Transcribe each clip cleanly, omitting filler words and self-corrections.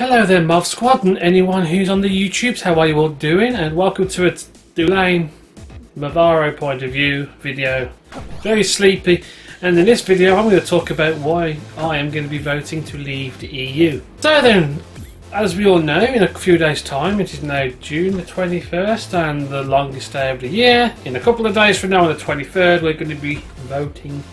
Hello there, Mob Squad, and anyone who's on the YouTubes, how are you all doing? And welcome to a Dulayne Mavaro point of view video. Very sleepy, and in this video I'm going to talk about why I am going to be voting to leave the EU. So then, as we all know, in a few days' time, it is now June the 21st and the longest day of the year. In a couple of days from now, on the 23rd, we're going to be voting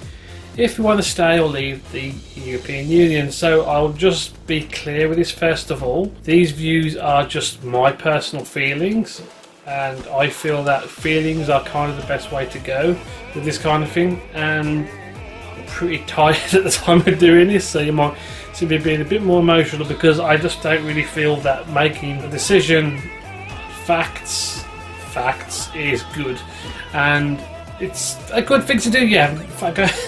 if we want to stay or leave the European Union. So I'll just be clear with this first of all. These views are just my personal feelings, and I feel that feelings are kind of the best way to go with this kind of thing. And I'm pretty tired at the time of doing this, so you might see me being a bit more emotional because I just don't really feel that making a decision facts is good. And it's a good thing to do, yeah.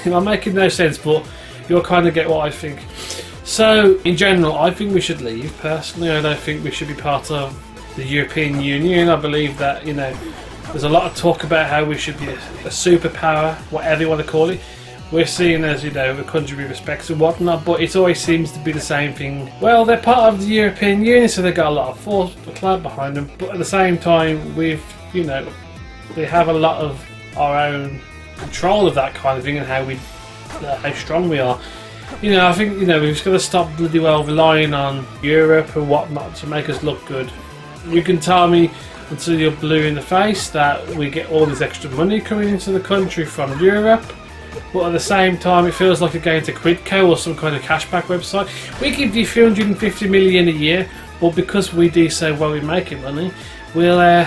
I'm making no sense, but you'll kind of get what I think. So, in general, I think we should leave. Personally, I don't think we should be part of the European Union. I believe that, you know, there's a lot of talk about how we should be a superpower, whatever you want to call it. We're seen as, you know, a country with respect and whatnot, but it always seems to be the same thing. Well, they're part of the European Union, so they've got a lot of force, a clout behind them, but at the same time, they have a lot of our own control of that kind of thing and how strong we are. You know, I think, you know, we've just got to stop bloody well relying on Europe and whatnot to make us look good. You can tell me until you're blue in the face that we get all this extra money coming into the country from Europe, but at the same time it feels like you're going to Crypt or some kind of cashback website. We give you 350 million a year, but because we do so well in making money, we'll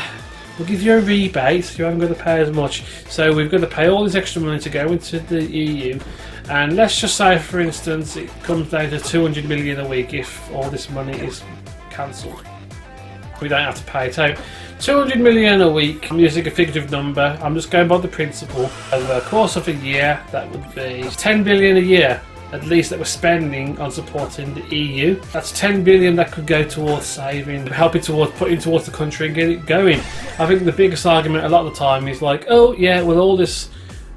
give you a rebate, so you haven't got to pay as much. So we've got to pay all this extra money to go into the EU, and let's just say, for instance, it comes down to 200 million a week if all this money is cancelled. We don't have to pay it out. 200 million a week, I'm using a figurative number, I'm just going by the principle. Over the course of a year, that would be 10 billion a year, at least, that we're spending on supporting the EU. That's 10 billion that could go towards saving, helping towards putting towards the country and get it going. I think the biggest argument a lot of the time is like, oh yeah, with all this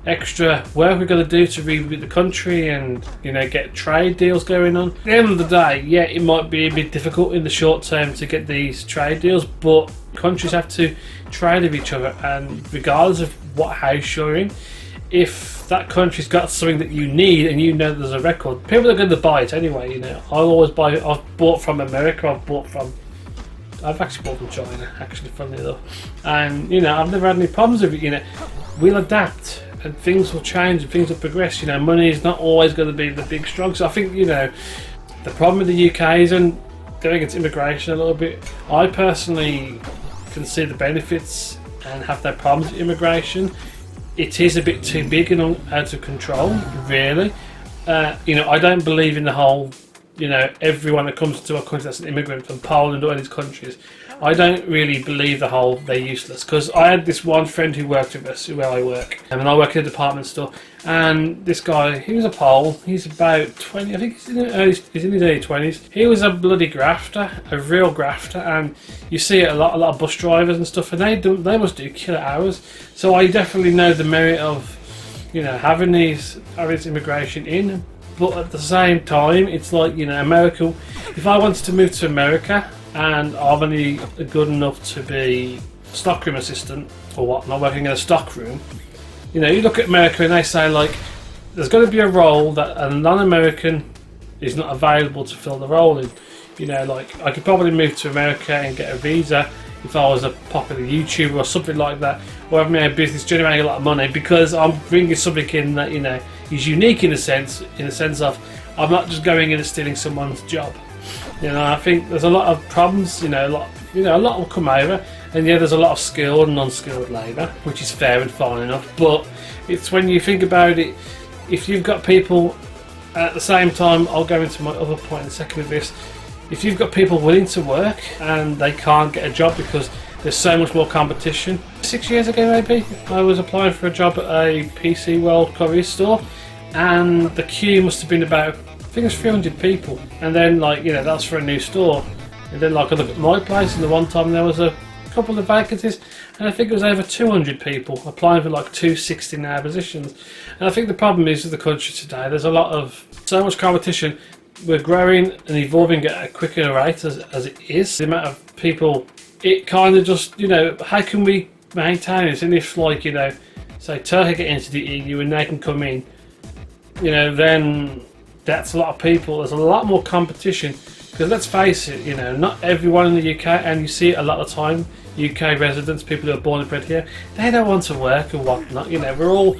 extra work we've got to do to reboot the country and, you know, get trade deals going on. At the end of the day, yeah, it might be a bit difficult in the short term to get these trade deals, but countries have to trade with each other, and regardless of what house you're in, if that country's got something that you need and you know there's a record, people are going to buy it anyway. You know, I've bought from America, I've actually bought from China, actually, funnily enough, and, you know, I've never had any problems with it. You know, we'll adapt and things will change and things will progress. You know, money is not always going to be the big strong. So I think, you know, the problem with the UK isn't going into immigration a little bit. I personally can see the benefits and have no problems with immigration. It is a bit too big and out of control, really. You know, I don't believe in the whole, you know, everyone that comes to our country that's an immigrant from Poland or any of these countries. I don't really believe the whole they're useless, because I had this one friend who worked with us where I work, and I work in a department store, and this guy, he was a Pole, he's about 20, I think he's in his early 20s. He was a bloody grafter, a real grafter, and you see it a lot of bus drivers and stuff, and they must do killer hours. So I definitely know the merit of, you know, having this immigration in, but at the same time, it's like, you know, America, if I wanted to move to America and I'm only good enough to be stockroom assistant or whatnot, working in a stockroom, you know, you look at America and they say, like, there's got to be a role that a non-American is not available to fill the role in. You know, like, I could probably move to America and get a visa if I was a popular YouTuber or something like that, or have my own business generating a lot of money, because I'm bringing something in that, you know, is unique in the sense of I'm not just going in and stealing someone's job. You know, I think there's a lot of problems. You know, a lot will come over, and yeah, there's a lot of skilled and non-skilled labour, which is fair and fine enough. But it's when you think about it, if you've got people at the same time, I'll go into my other point in a second with this. If you've got people willing to work and they can't get a job because there's so much more competition. 6 years ago, maybe, I was applying for a job at a PC World Courier store, and the queue must have been about, I think it was 300 people. And then, like, you know, that's for a new store. And then, like, I look at my place, and the one time there was a couple of vacancies, and I think it was over 200 people applying for like 2 16-hour positions. And I think the problem is with the country today, there's so much competition we're growing and evolving at a quicker rate as it is. The amount of people, it kind of just, you know, how can we maintain this? And if, like, you know, say Turkey get into the EU and they can come in, you know, then that's a lot of people. There's a lot more competition, because let's face it, you know, not everyone in the UK, and you see it a lot of time, UK residents, people who are born and bred here, they don't want to work and whatnot. You know, we're all,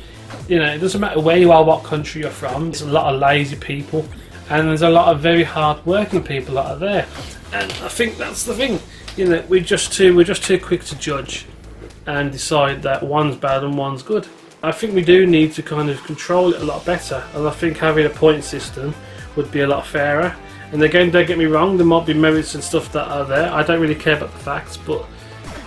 you know, it doesn't matter where you are, what country you're from. There's a lot of lazy people, and there's a lot of very hard working people that are there. And I think that's the thing, you know, we're just too quick to judge and decide that one's bad and one's good. I think we do need to kind of control it a lot better, and I think having a point system would be a lot fairer. And again, don't get me wrong, there might be merits and stuff that are there. I don't really care about the facts, but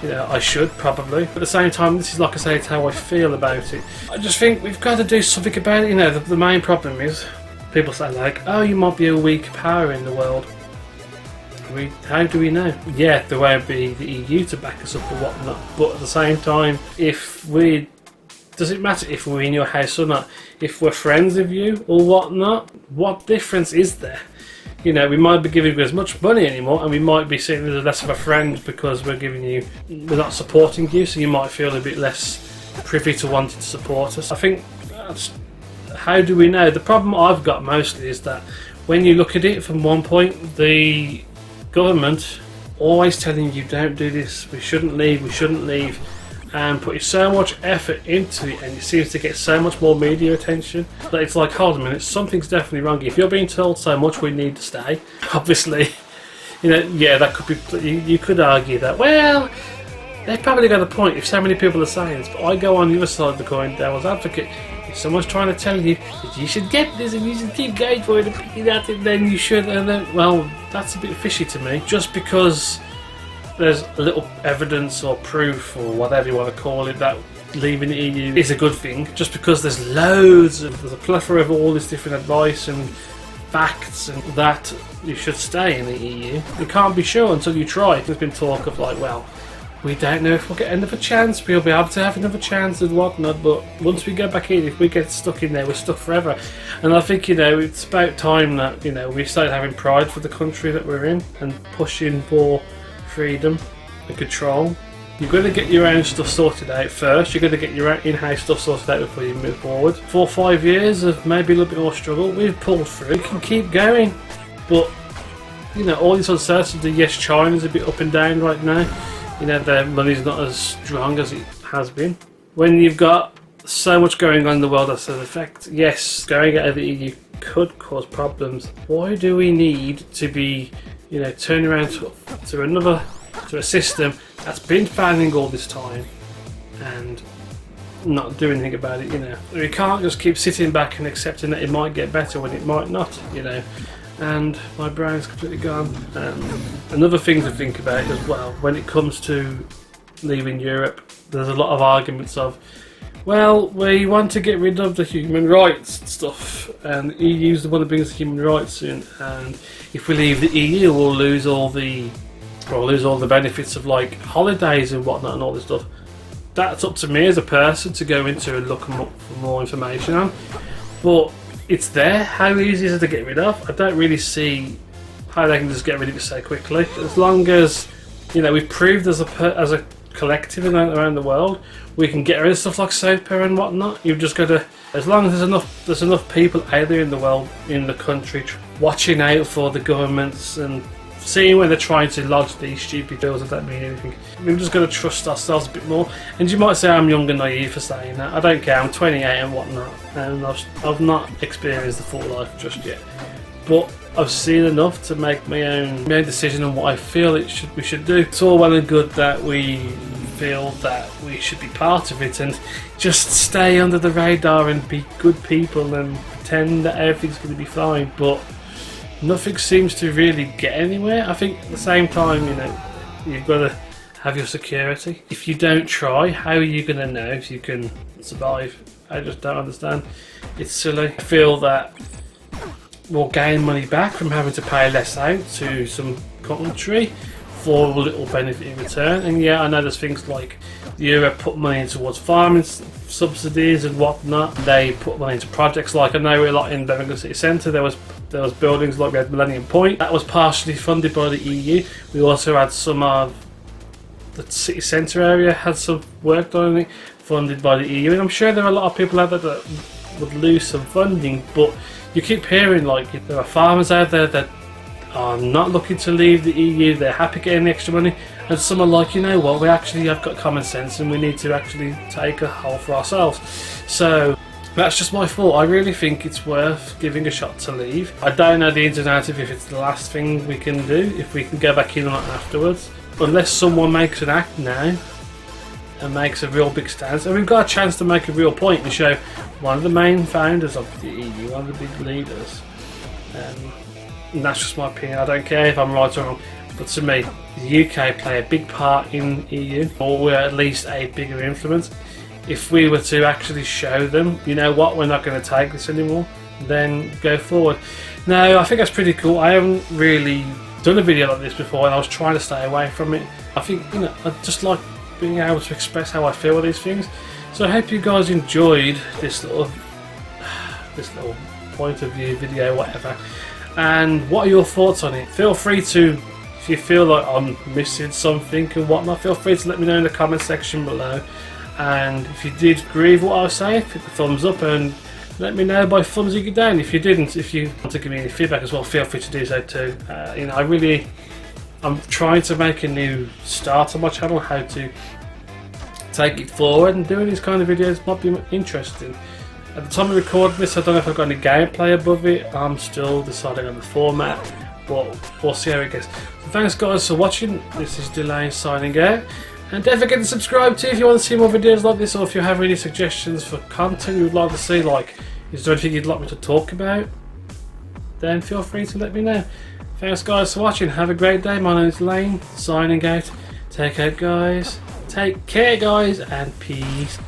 you know, I should probably. But at the same time, this is, like I say, it's how I feel about it. I just think we've got to do something about it. You know, the main problem is people say like, oh, you might be a weak power in the world. How do we know? Yeah, there won't be the EU to back us up or whatnot, but at the same time, does it matter if we're in your house or not? If we're friends with you or whatnot, what difference is there? You know, we might be giving you as much money anymore, and we might be seeing you as less of a friend because we're not supporting you, so you might feel a bit less privy to wanting to support us. I think how do we know? The problem I've got mostly is that when you look at it from one point, the government always telling you don't do this, we shouldn't leave, and putting so much effort into it, and it seems to get so much more media attention that it's like, hold on a minute, something's definitely wrong. If you're being told so much we need to stay, obviously, you know, yeah, that could be, you could argue that, well, they've probably got a point if so many people are saying this, but I go on the other side of the coin, devil's advocate. If someone's trying to tell you that you should get this and you should keep going for it and picking that, and then you should, and then, well, that's a bit fishy to me. Just because there's a little evidence or proof or whatever you want to call it that leaving the EU is a good thing, just because there's a plethora of all this different advice and facts and that you should stay in the EU. You can't be sure until you try. There's been talk of like, well, we don't know if we'll get another chance, we'll be able to have another chance and whatnot, but once we go back in, if we get stuck in there, we're stuck forever. And I think, you know, it's about time that, you know, we start having pride for the country that we're in and pushing for freedom and control. You've got to get your own stuff sorted out first. You've got to get your own in-house stuff sorted out before you move forward. 4 or 5 years of maybe a little bit more struggle, we've pulled through. We can keep going, but you know, all this uncertainty. Yes, China's a bit up and down right now. You know, their money's not as strong as it has been. When you've got so much going on in the world that's an effect, yes, going out of the EU could cause problems. Why do we need to be, you know, turning around to a system that's been failing all this time and not doing anything about it? You know, we can't just keep sitting back and accepting that it might get better when it might not, you know. And my brain's completely gone. Another thing to think about as well, when it comes to leaving Europe, there's a lot of arguments of, well, we want to get rid of the human rights stuff, and the EU's the one that brings the human rights in, and if we leave the EU, we'll lose all the benefits of like holidays and whatnot and all this stuff. That's up to me as a person to go into and look for more information on. But it's there. How easy is it to get rid of? I don't really see how they can just get rid of it so quickly. As long as, you know, we've proved as a collective around the world, we can get rid of stuff like SOPA and whatnot. You've just got to, as long as there's enough people out there in the world, in the country, watching out for the governments and seeing when they're trying to lodge these stupid bills that don't mean anything. We've just got to trust ourselves a bit more. And you might say I'm young and naive for saying that. I don't care, I'm 28 and whatnot, and I've not experienced the full life just yet. But I've seen enough to make my own decision on what I feel we should do. It's all well and good that we feel that we should be part of it and just stay under the radar and be good people and pretend that everything's going to be fine, but nothing seems to really get anywhere. I think at the same time, you know, you've got to have your security. If you don't try, how are you going to know if you can survive? I just don't understand. It's silly. I feel that we'll gain money back from having to pay less out to some country for a little benefit in return. And yeah, I know there's things like Europe put money in towards farming subsidies and whatnot. They put money into projects, like I know a lot in Birmingham City Centre there was there was buildings like we had Millennium Point. That was partially funded by the EU. We also had some of the city centre area had some work done on it, funded by the EU. And I'm sure there are a lot of people out there that would lose some funding, but you keep hearing like there are farmers out there that are not looking to leave the EU. They're happy getting the extra money, and some are like, you know what, we actually have got common sense and we need to actually take a hold for ourselves. So that's just my thought. I really think it's worth giving a shot to leave. I don't know the ins and outs of if it's the last thing we can do, if we can go back in or not afterwards, unless someone makes an act now and makes a real big stance. And we've got a chance to make a real point and show one of the main founders of the EU, one of the big leaders. And that's just my opinion. I don't care if I'm right or wrong, but to me, the UK play a big part in EU, or we're at least a bigger influence. If we were to actually show them, you know what, we're not going to take this anymore, then go forward. Now, I think that's pretty cool. I haven't really done a video like this before, and I was trying to stay away from it. I think, you know, I just like being able to express how I feel with these things. So I hope you guys enjoyed this little point of view video, whatever. And what are your thoughts on it? Feel free to, if you feel like I'm missing something and whatnot, feel free to let me know in the comment section below. And if you did agree with what I was saying, hit the thumbs up and let me know by thumbsing it down. If you didn't, if you want to give me any feedback as well, feel free to do so too. You know, I'm trying to make a new start on my channel, how to take it forward, and doing these kind of videos might be interesting. At the time of recording this, I don't know if I've got any gameplay above it. I'm still deciding on the format, but we'll see how it goes. So thanks guys for watching. This is Dulayne signing out. And don't forget to subscribe too if you want to see more videos like this, or if you have any suggestions for content you would like to see, like is there anything you'd like me to talk about, then feel free to let me know. Thanks guys for watching. Have a great day. My name is Dulayne, signing out. Take care guys, and peace